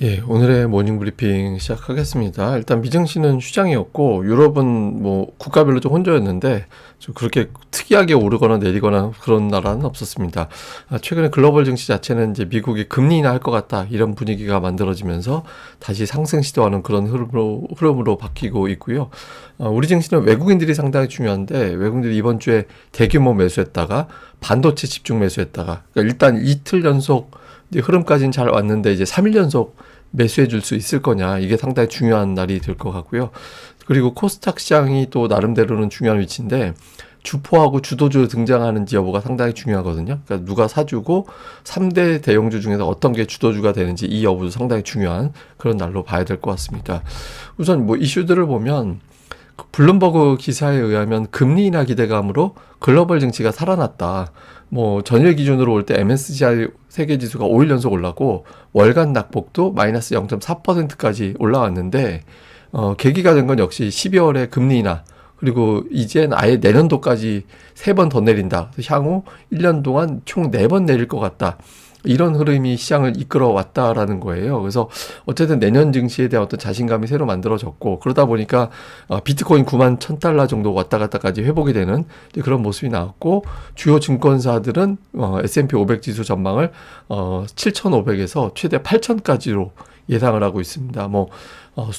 예, 오늘의 모닝 브리핑 시작하겠습니다. 일단 미증시는 휴장이었고 유럽은 뭐 국가별로 좀 혼조였는데 좀 그렇게 특이하게 오르거나 내리거나 그런 나라는 없었습니다. 최근에 글로벌 증시 자체는 이제 미국이 금리 인하할 것 같다 이런 분위기가 만들어지면서 다시 상승 시도하는 그런 흐름으로 바뀌고 있고요. 우리 증시는 외국인들이 상당히 중요한데 외국인들이 이번 주에 대규모 매수했다가 반도체 집중 매수했다가 그러니까 일단 이틀 연속 이제 흐름까지는 잘 왔는데 이제 3일 연속 매수해 줄 수 있을 거냐 이게 상당히 중요한 날이 될 것 같고요. 그리고 코스닥 시장이 또 나름대로는 중요한 위치인데 주포하고 주도주 등장하는지 여부가 상당히 중요하거든요. 그러니까 누가 사주고 3대 대형주 중에서 어떤 게 주도주가 되는지 이 여부도 상당히 중요한 그런 날로 봐야 될 것 같습니다. 우선 뭐 이슈들을 보면 블룸버그 기사에 의하면 금리 인하 기대감으로 글로벌 증시가 살아났다. 뭐 전일 기준으로 올 때 MSCI 세계 지수가 5일 연속 올랐고 월간 낙폭도 마이너스 0.4%까지 올라왔는데 계기가 된 건 역시 12월에 금리 인하 그리고 이젠 아예 내년도까지 3번 더 내린다. 향후 1년 동안 총 4번 내릴 것 같다. 이런 흐름이 시장을 이끌어 왔다라는 거예요. 그래서 어쨌든 내년 증시에 대한 어떤 자신감이 새로 만들어졌고 그러다 보니까 비트코인 9만 1000달러 정도 왔다 갔다까지 회복이 되는 그런 모습이 나왔고 주요 증권사들은 S&P 500 지수 전망을 7,500에서 최대 8,000까지로 예상을 하고 있습니다. 뭐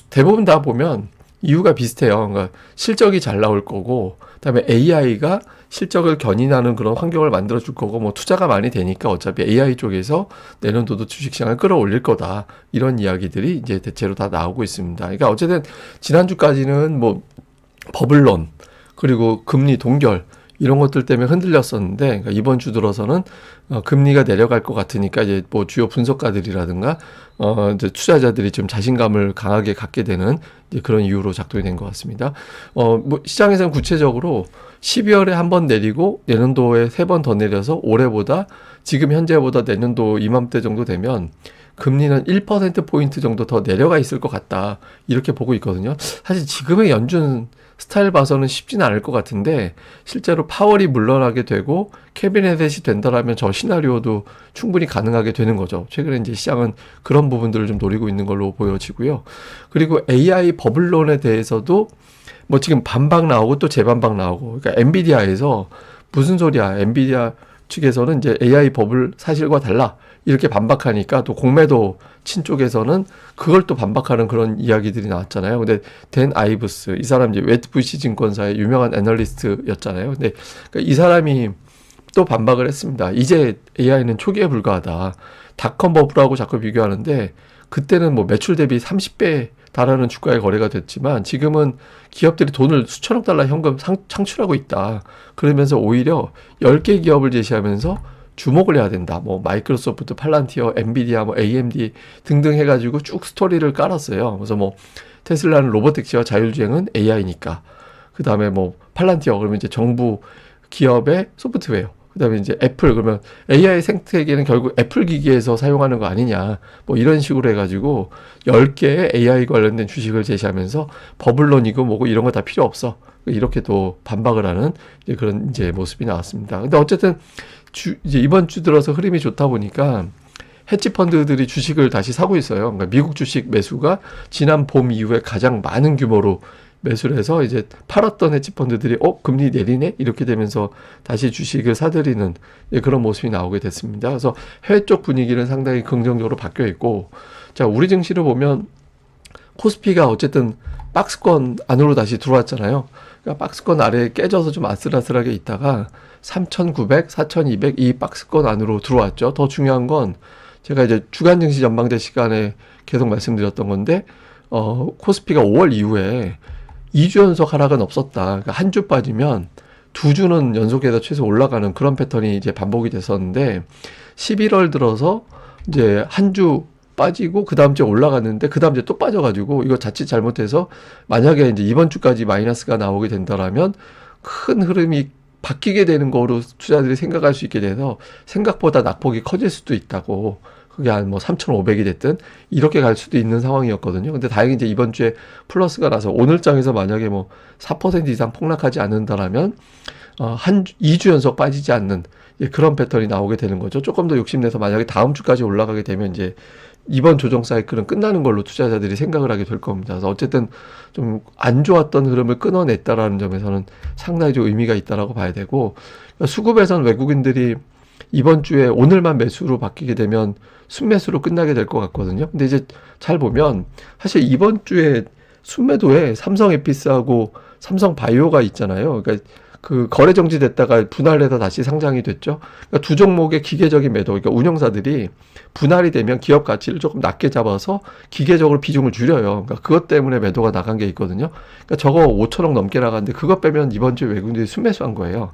대부분 다 보면 이유가 비슷해요. 그러니까 실적이 잘 나올 거고, 그다음에 AI가 실적을 견인하는 그런 환경을 만들어 줄 거고, 뭐 투자가 많이 되니까 어차피 AI 쪽에서 내년도도 주식시장을 끌어올릴 거다. 이런 이야기들이 이제 대체로 다 나오고 있습니다. 그러니까 어쨌든 지난주까지는 뭐 버블론, 그리고 금리 동결, 이런 것들 때문에 흔들렸었는데, 그러니까 이번 주 들어서는 금리가 내려갈 것 같으니까 이제 뭐 주요 분석가들이라든가 이제 투자자들이 좀 자신감을 강하게 갖게 되는 이제 그런 이유로 작동이 된 것 같습니다. 뭐 시장에서는 구체적으로 12월에 한 번 내리고 내년도에 3번 더 내려서 올해보다 지금 현재보다 내년도 이맘때 정도 되면 금리는 1%포인트 정도 더 내려가 있을 것 같다. 이렇게 보고 있거든요. 사실 지금의 연준 스타일 봐서는 쉽지는 않을 것 같은데 실제로 파월이 물러나게 되고 캐비넷이 된다라면 저 시나리오도 충분히 가능하게 되는 거죠. 최근에 이제 시장은 그런 부분들을 좀 노리고 있는 걸로 보여지고요. 그리고 AI 버블론에 대해서도 뭐 지금 반박 나오고 또 재반박 나오고 그러니까 엔비디아에서 무슨 소리야. 엔비디아 측에서는 이제 AI 버블 사실과 달라. 이렇게 반박하니까 또 공매도 친 쪽에서는 그걸 또 반박하는 그런 이야기들이 나왔잖아요. 근데 댄 아이브스 이 사람 이제 웨트부시 증권사의 유명한 애널리스트였잖아요. 근데 그러니까 이 사람이 또 반박을 했습니다. 이제 AI는 초기에 불과하다. 닷컴 버블하고 자꾸 비교하는데 그때는 뭐 매출 대비 30배 달하는 주가의 거래가 됐지만 지금은 기업들이 돈을 수천억 달러 현금 창출하고 있다. 그러면서 오히려 10개 기업을 제시하면서 주목을 해야 된다. 뭐 마이크로소프트, 팔란티어, 엔비디아, 뭐 AMD 등등 해가지고 쭉 스토리를 깔았어요. 그래서 뭐 테슬라는 로보택시와 자율주행은 AI니까. 그 다음에 뭐 팔란티어 그러면 이제 정부 기업의 소프트웨어. 그 다음에 이제 애플 그러면 AI 생태계는 결국 애플 기기에서 사용하는 거 아니냐. 뭐 이런 식으로 해가지고 10개의 AI 관련된 주식을 제시하면서 버블론이고 뭐고 이런 거 다 필요 없어. 이렇게 또 반박을 하는 이제 그런 이제 모습이 나왔습니다. 근데 어쨌든 이제 이번 주 들어서 흐름이 좋다 보니까 헤지 펀드들이 주식을 다시 사고 있어요. 그러니까 미국 주식 매수가 지난 봄 이후에 가장 많은 규모로 매수를 해서 이제 팔았던 헤지 펀드들이 금리 내리네 이렇게 되면서 다시 주식을 사들이는 그런 모습이 나오게 됐습니다. 그래서 해외 쪽 분위기는 상당히 긍정적으로 바뀌어 있고, 자 우리 증시를 보면 코스피가 어쨌든 박스권 안으로 다시 들어왔잖아요. 그러니까 박스권 아래에 깨져서 좀 아슬아슬하게 있다가 3,900, 4,200 이 박스권 안으로 들어왔죠. 더 중요한 건 제가 이제 주간 증시 전망대 시간에 계속 말씀드렸던 건데 코스피가 5월 이후에 2주 연속 하락은 없었다. 그러니까 한 주 빠지면 2주는 연속해서 최소 올라가는 그런 패턴이 이제 반복이 됐었는데 11월 들어서 이제 한 주 빠지고 그 다음 주에 올라갔는데 그 다음 주에 또 빠져가지고 이거 자칫 잘못해서 만약에 이제 이번 주까지 마이너스가 나오게 된다라면 큰 흐름이 바뀌게 되는 거로 투자들이 생각할 수 있게 돼서 생각보다 낙폭이 커질 수도 있다고. 그게 한 뭐 3,500이 됐든 이렇게 갈 수도 있는 상황이었거든요. 근데 다행히 이제 이번 주에 플러스가 나서 오늘장에서 만약에 뭐 4% 이상 폭락하지 않는다라면 2주 연속 빠지지 않는 그런 패턴이 나오게 되는 거죠. 조금 더 욕심내서 만약에 다음 주까지 올라가게 되면 이제 이번 조정 사이클은 끝나는 걸로 투자자들이 생각을 하게 될 겁니다. 그래서 어쨌든 좀 안 좋았던 흐름을 끊어냈다라는 점에서는 상당히 좀 의미가 있다라고 봐야 되고, 수급에서는 외국인들이 이번 주에 오늘만 매수로 바뀌게 되면 순매수로 끝나게 될 것 같거든요. 근데 이제 잘 보면 사실 이번 주에 순매도에 삼성 에피스하고 삼성 바이오가 있잖아요. 그러니까 그 거래 정지됐다가 분할해서 다시 상장이 됐죠. 그러니까 두 종목의 기계적인 매도, 그러니까 운영사들이 분할이 되면 기업 가치를 조금 낮게 잡아서 기계적으로 비중을 줄여요. 그러니까 그것 때문에 매도가 나간 게 있거든요. 그러니까 저거 5천억 넘게 나갔는데 그것 빼면 이번 주에 외국인들이 순매수한 거예요.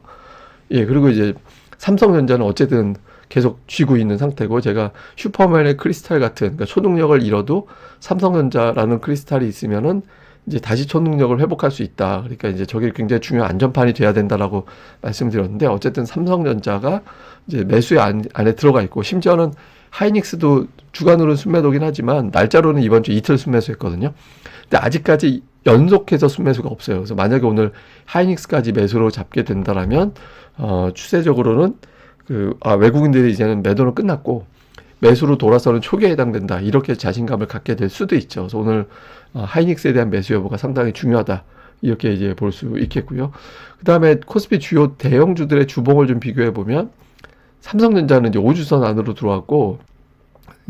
예, 그리고 이제 삼성전자는 어쨌든 계속 쥐고 있는 상태고, 제가 슈퍼맨의 크리스탈 같은, 그러니까 초능력을 잃어도 삼성전자라는 크리스탈이 있으면은 이제 다시 초능력을 회복할 수 있다. 그러니까 이제 저게 굉장히 중요한 안전판이 돼야 된다라고 말씀드렸는데, 어쨌든 삼성전자가 이제 매수의 안에 들어가 있고, 심지어는 하이닉스도 주간으로는 순매도긴 하지만 날짜로는 이번 주 이틀 순매수했거든요. 근데 아직까지 연속해서 순매수가 없어요. 그래서 만약에 오늘 하이닉스까지 매수로 잡게 된다라면 추세적으로는 외국인들이 이제는 매도는 끝났고 매수로 돌아서는 초기에 해당된다, 이렇게 자신감을 갖게 될 수도 있죠. 그래서 오늘 하이닉스에 대한 매수 여부가 상당히 중요하다, 이렇게 이제 볼 수 있겠고요. 그 다음에 코스피 주요 대형주들의 주봉을 좀 비교해 보면 삼성전자는 이제 5주선 안으로 들어왔고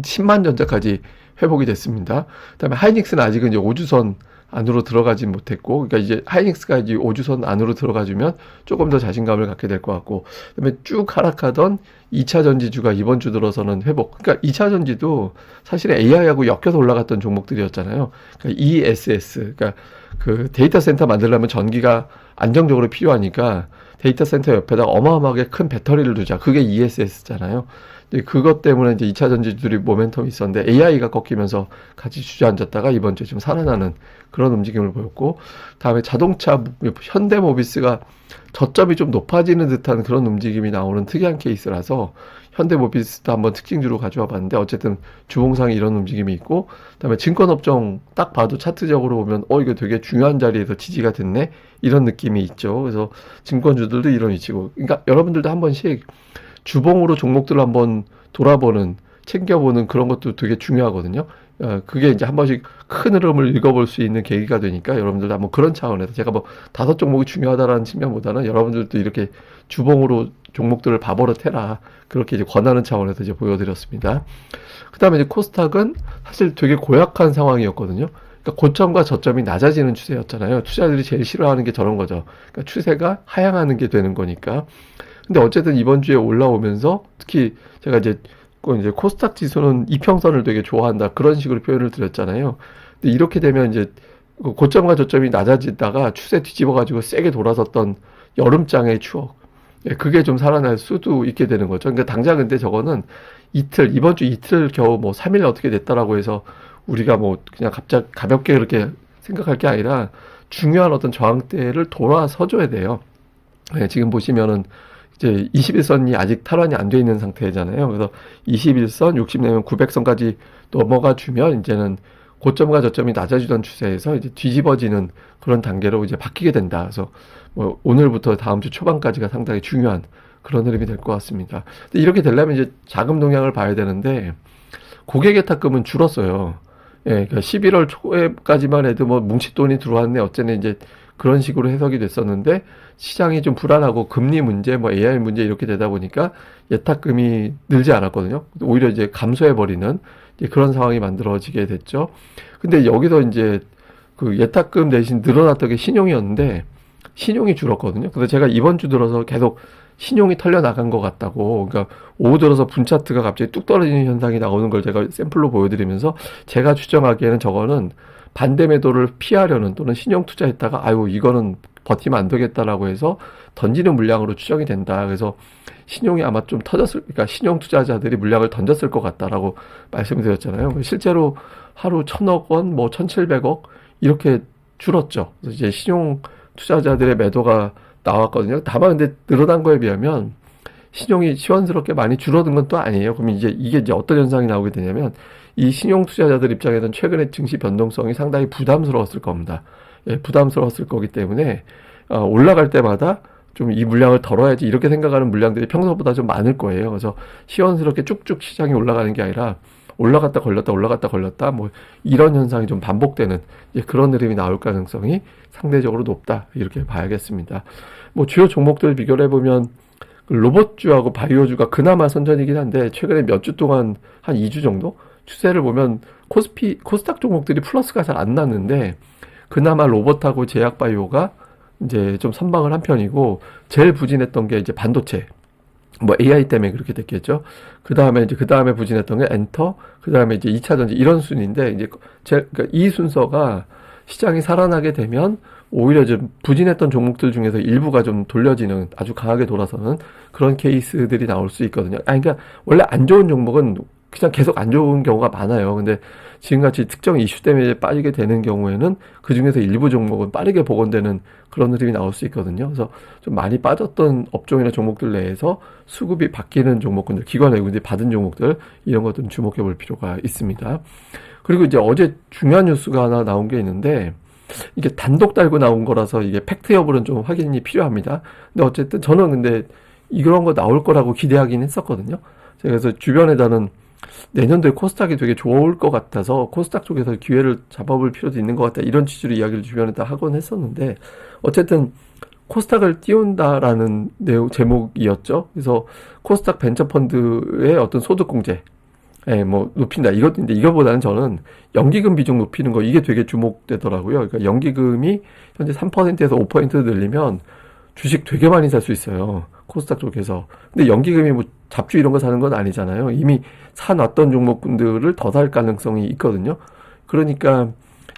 10만 전자까지 회복이 됐습니다. 그 다음에 하이닉스는 아직은 이제 5주선 안으로 들어가지 못했고, 그러니까 이제 하이닉스가 이제 5주선 안으로 들어가주면 조금 더 자신감을 갖게 될 것 같고, 그다음에 쭉 하락하던 2차 전지주가 이번 주 들어서는 회복. 그러니까 2차 전지도 사실 AI하고 엮여서 올라갔던 종목들이었잖아요. 그러니까 ESS, 그러니까 그 데이터 센터 만들려면 전기가 안정적으로 필요하니까 데이터 센터 옆에다 어마어마하게 큰 배터리를 두자. 그게 ESS잖아요. 근데 그것 때문에 이제 2차 전지들이 모멘텀이 있었는데 AI가 꺾이면서 같이 주저앉았다가 이번 주에 좀 살아나는 그런 움직임을 보였고, 다음에 자동차 현대모비스가 저점이 좀 높아지는 듯한 그런 움직임이 나오는 특이한 케이스라서 현대모비스도 한번 특징주로 가져와 봤는데, 어쨌든 주봉상에 이런 움직임이 있고, 그다음에 증권업종 딱 봐도 차트적으로 보면 이거 되게 중요한 자리에서 지지가 됐네, 이런 느낌이 있죠. 그래서 증권주들도 이런 위치고, 그러니까 여러분들도 한 번씩 주봉으로 종목들을 한번 돌아보는, 챙겨보는 그런 것도 되게 중요하거든요. 그게 이제 한 번씩 큰 흐름을 읽어볼 수 있는 계기가 되니까 여러분들도 한번 그런 차원에서, 제가 뭐 5종목이 중요하다라는 측면보다는 여러분들도 이렇게 주봉으로 종목들을 봐버릇 해라, 그렇게 이제 권하는 차원에서 이제 보여드렸습니다. 그 다음에 이제 코스닥은 사실 되게 고약한 상황이었거든요. 그러니까 고점과 저점이 낮아지는 추세였잖아요. 투자들이 제일 싫어하는 게 저런 거죠. 그러니까 추세가 하향하는 게 되는 거니까. 근데 어쨌든 이번 주에 올라오면서, 특히 제가 이제 코스닥 지수는 이평선을 되게 좋아한다, 그런 식으로 표현을 드렸잖아요. 근데 이렇게 되면 이제 고점과 저점이 낮아지다가 추세 뒤집어가지고 세게 돌아섰던 여름장의 추억, 그게 좀 살아날 수도 있게 되는 거죠. 그러니까 당장 근데 저거는 이번 주 이틀 겨우 뭐 3일 어떻게 됐다라고 해서 우리가 뭐 그냥 갑자기 가볍게 그렇게 생각할 게 아니라 중요한 어떤 저항대를 돌아서줘야 돼요. 지금 보시면은 이제 21선이 아직 탈환이 안 돼 있는 상태잖아요. 그래서 21선, 60 내면 900선까지 넘어가 주면 이제는 고점과 저점이 낮아지던 추세에서 이제 뒤집어지는 그런 단계로 이제 바뀌게 된다. 그래서 뭐 오늘부터 다음 주 초반까지가 상당히 중요한 그런 흐름이 될 것 같습니다. 근데 이렇게 되려면 이제 자금 동향을 봐야 되는데, 고객예탁금은 줄었어요. 그러니까 11월 초에까지만 해도 뭐 뭉칫돈이 들어왔네 어쩌네 이제 그런 식으로 해석이 됐었는데, 시장이 좀 불안하고 금리 문제, 뭐 AI 문제 이렇게 되다 보니까 예탁금이 늘지 않았거든요. 오히려 이제 감소해버리는 그런 상황이 만들어지게 됐죠. 근데 여기서 이제 그 예탁금 대신 늘어났던 게 신용이었는데, 신용이 줄었거든요. 그래서 제가 이번 주 들어서 계속 신용이 털려 나간 것 같다고, 그러니까 오후 들어서 분 차트가 갑자기 뚝 떨어지는 현상이 나오는 걸 제가 샘플로 보여드리면서, 제가 추정하기에는 저거는 반대 매도를 피하려는, 또는 신용 투자했다가 이거는 버티면 안 되겠다라고 해서 던지는 물량으로 추정이 된다. 그래서 신용이 아마 좀 그러니까 신용 투자자들이 물량을 던졌을 것 같다라고 말씀드렸잖아요. 실제로 하루 1,000억 원, 뭐 1,700억 이렇게 줄었죠. 그래서 이제 신용 투자자들의 매도가 나왔거든요. 다만 근데 늘어난 거에 비하면 신용이 시원스럽게 많이 줄어든 건 또 아니에요. 그럼 이게 이제 어떤 현상이 나오게 되냐면, 이 신용 투자자들 입장에서는 최근에 증시 변동성이 상당히 부담스러웠을 겁니다. 부담스러웠을 거기 때문에 올라갈 때마다 좀 이 물량을 덜어야지, 이렇게 생각하는 물량들이 평소보다 좀 많을 거예요. 그래서 시원스럽게 쭉쭉 시장이 올라가는 게 아니라 올라갔다 걸렸다 올라갔다 걸렸다 뭐 이런 현상이 좀 반복되는 그런 흐름이 나올 가능성이 상대적으로 높다 이렇게 봐야겠습니다. 뭐 주요 종목들 비교를 해보면 로봇주하고 바이오주가 그나마 선전이긴 한데 최근에 몇 주 동안 한 2주 정도 추세를 보면 코스닥 종목들이 플러스가 잘 안 났는데 그나마 로봇하고 제약바이오가 이제 좀 선방을 한 편이고 제일 부진했던 게 이제 반도체 뭐 AI 때문에 그렇게 됐겠죠. 그 다음에 부진했던 게 엔터, 그 다음에 이제 2차 전지 이런 순인데 이제 그러니까 이 순서가 시장이 살아나게 되면 오히려 좀 부진했던 종목들 중에서 일부가 좀 돌려지는 아주 강하게 돌아서는 그런 케이스들이 나올 수 있거든요. 그러니까 원래 안 좋은 종목은 그냥 계속 안 좋은 경우가 많아요. 근데 지금같이 특정 이슈 때문에 빠지게 되는 경우에는 그 중에서 일부 종목은 빠르게 복원되는 그런 흐름이 나올 수 있거든요. 그래서 좀 많이 빠졌던 업종이나 종목들 내에서 수급이 바뀌는 종목군들, 기관 외국인들이 받은 종목들 이런 것들은 주목해 볼 필요가 있습니다. 그리고 이제 어제 중요한 뉴스가 하나 나온 게 있는데 이게 단독 달고 나온 거라서 이게 팩트 여부는 좀 확인이 필요합니다. 근데 어쨌든 저는 근데 이런 거 나올 거라고 기대하긴 했었거든요. 그래서 주변에다는 내년도에 코스닥이 되게 좋을 것 같아서 코스닥 쪽에서 기회를 잡아볼 필요도 있는 것 같다 이런 취지로 이야기를 주변에다 하곤 했었는데 어쨌든 코스닥을 띄운다라는 제목이었죠. 그래서 코스닥 벤처펀드의 어떤 소득공제 뭐 높인다 이것인데 이거보다는 저는 연기금 비중 높이는 거 이게 되게 주목되더라고요. 그러니까 연기금이 현재 3%에서 5% 늘리면 주식 되게 많이 살 수 있어요. 코스닥 쪽에서. 근데 연기금이 뭐 잡주 이런 거 사는 건 아니잖아요. 이미 사놨던 종목군들을 더 살 가능성이 있거든요. 그러니까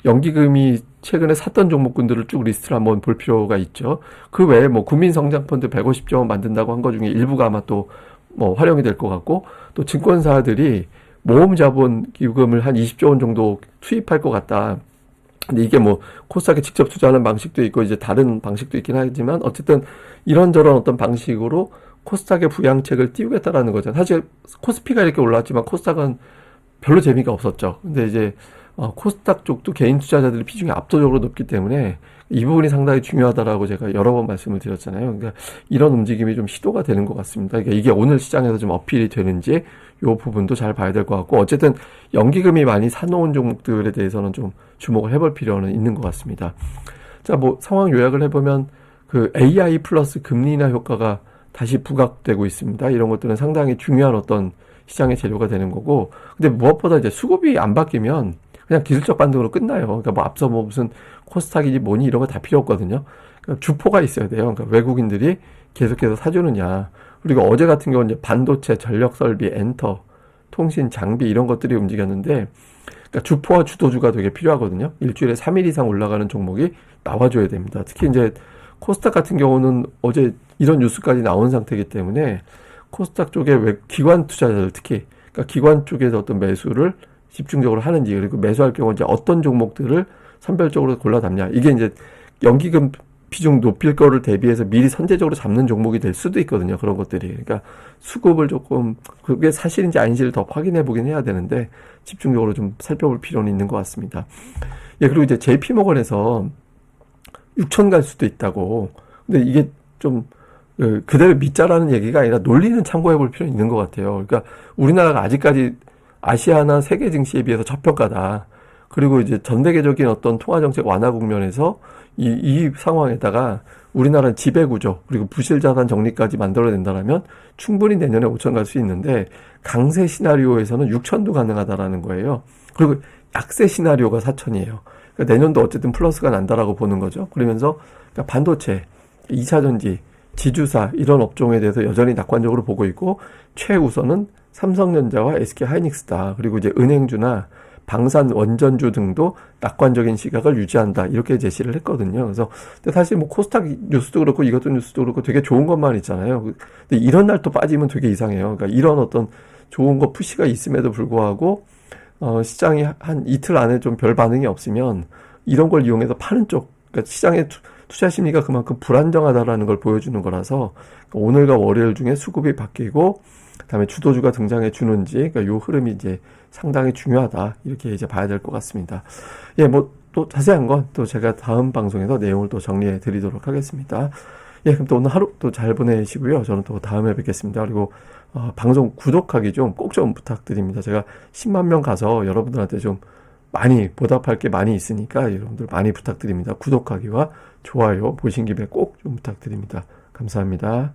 연기금이 최근에 샀던 종목군들을 쭉 리스트를 한번 볼 필요가 있죠. 그 외에 뭐 국민성장펀드 150조 원 만든다고 한 거 중에 일부가 아마 또 뭐 활용이 될 것 같고 또 증권사들이 모험자본 기금을 한 20조 원 정도 투입할 것 같다. 근데 이게 뭐 코스닥에 직접 투자하는 방식도 있고 이제 다른 방식도 있긴 하지만 어쨌든 이런저런 어떤 방식으로 코스닥의 부양책을 띄우겠다라는 거죠. 사실 코스피가 이렇게 올라왔지만 코스닥은 별로 재미가 없었죠. 근데 이제 코스닥 쪽도 개인 투자자들의 비중이 압도적으로 높기 때문에 이 부분이 상당히 중요하다라고 제가 여러 번 말씀을 드렸잖아요. 그러니까 이런 움직임이 좀 시도가 되는 것 같습니다. 그러니까 이게 오늘 시장에서 좀 어필이 되는지 이 부분도 잘 봐야 될 것 같고 어쨌든 연기금이 많이 사놓은 종목들에 대해서는 좀 주목을 해볼 필요는 있는 것 같습니다. 자, 뭐 상황 요약을 해보면 그 AI 플러스 금리 인하 효과가 다시 부각되고 있습니다. 이런 것들은 상당히 중요한 어떤 시장의 재료가 되는 거고 근데 무엇보다 이제 수급이 안 바뀌면 그냥 기술적 반등으로 끝나요. 그러니까 뭐 앞서 뭐 무슨 코스닥이니 뭐니 이런 거 다 필요 없거든요. 그러니까 주포가 있어야 돼요. 그러니까 외국인들이 계속해서 사주느냐. 그리고 어제 같은 경우는 이제 반도체, 전력 설비, 엔터, 통신, 장비 이런 것들이 움직였는데 그러니까 주포와 주도주가 되게 필요하거든요. 일주일에 3일 이상 올라가는 종목이 나와줘야 됩니다. 특히 이제 코스닥 같은 경우는 어제 이런 뉴스까지 나온 상태이기 때문에 코스닥 쪽에 기관 투자자들 특히 그러니까 기관 쪽에서 어떤 매수를 집중적으로 하는지 그리고 매수할 경우 이제 어떤 종목들을 선별적으로 골라 담냐 이게 이제 연기금 비중 높일 거를 대비해서 미리 선제적으로 잡는 종목이 될 수도 있거든요. 그런 것들이. 그러니까 수급을 조금 그게 사실인지 아닌지를 더 확인해 보긴 해야 되는데 집중적으로 좀 살펴볼 필요는 있는 것 같습니다. 예, 그리고 이제 JP모건에서 6천 갈 수도 있다고. 근데 이게 좀 그대로 믿자라는 얘기가 아니라 논리는 참고해 볼 필요는 있는 것 같아요. 그러니까 우리나라가 아직까지 아시아나 세계 증시에 비해서 저평가다. 그리고 이제 전 세계적인 어떤 통화정책 완화 국면에서 이 상황에다가 우리나라는 지배구조 그리고 부실자산 정리까지 만들어낸다면 충분히 내년에 5천 갈 수 있는데 강세 시나리오에서는 6천도 가능하다라는 거예요. 그리고 약세 시나리오가 4천이에요. 그러니까 내년도 어쨌든 플러스가 난다라고 보는 거죠. 그러면서 그러니까 반도체, 2차전지, 지주사 이런 업종에 대해서 여전히 낙관적으로 보고 있고 최우선은 삼성전자와 SK하이닉스다. 그리고 이제 은행주나 방산 원전주 등도 낙관적인 시각을 유지한다. 이렇게 제시를 했거든요. 그래서 근데 사실 뭐 코스닥 뉴스도 그렇고 이것도 뉴스도 그렇고 되게 좋은 것만 있잖아요. 근데 이런 날 또 빠지면 되게 이상해요. 그러니까 이런 어떤 좋은 거 푸시가 있음에도 불구하고 시장이 한 이틀 안에 좀 별 반응이 없으면 이런 걸 이용해서 파는 쪽, 그러니까 시장의 투자 심리가 그만큼 불안정하다라는 걸 보여주는 거라서 오늘과 월요일 중에 수급이 바뀌고 그다음에 주도주가 등장해 주는지 그러니까 요 흐름이 이제 상당히 중요하다 이렇게 이제 봐야 될 것 같습니다. 예, 뭐 또 자세한 건 또 제가 다음 방송에서 내용을 또 정리해 드리도록 하겠습니다. 예, 그럼 또 오늘 하루 또 잘 보내시고요. 저는 또 다음에 뵙겠습니다. 그리고 방송 구독하기 좀 꼭 좀 부탁드립니다. 제가 10만 명 가서 여러분들한테 좀 많이 보답할 게 많이 있으니까 여러분들 많이 부탁드립니다. 구독하기와 좋아요 보신 김에 꼭 좀 부탁드립니다. 감사합니다.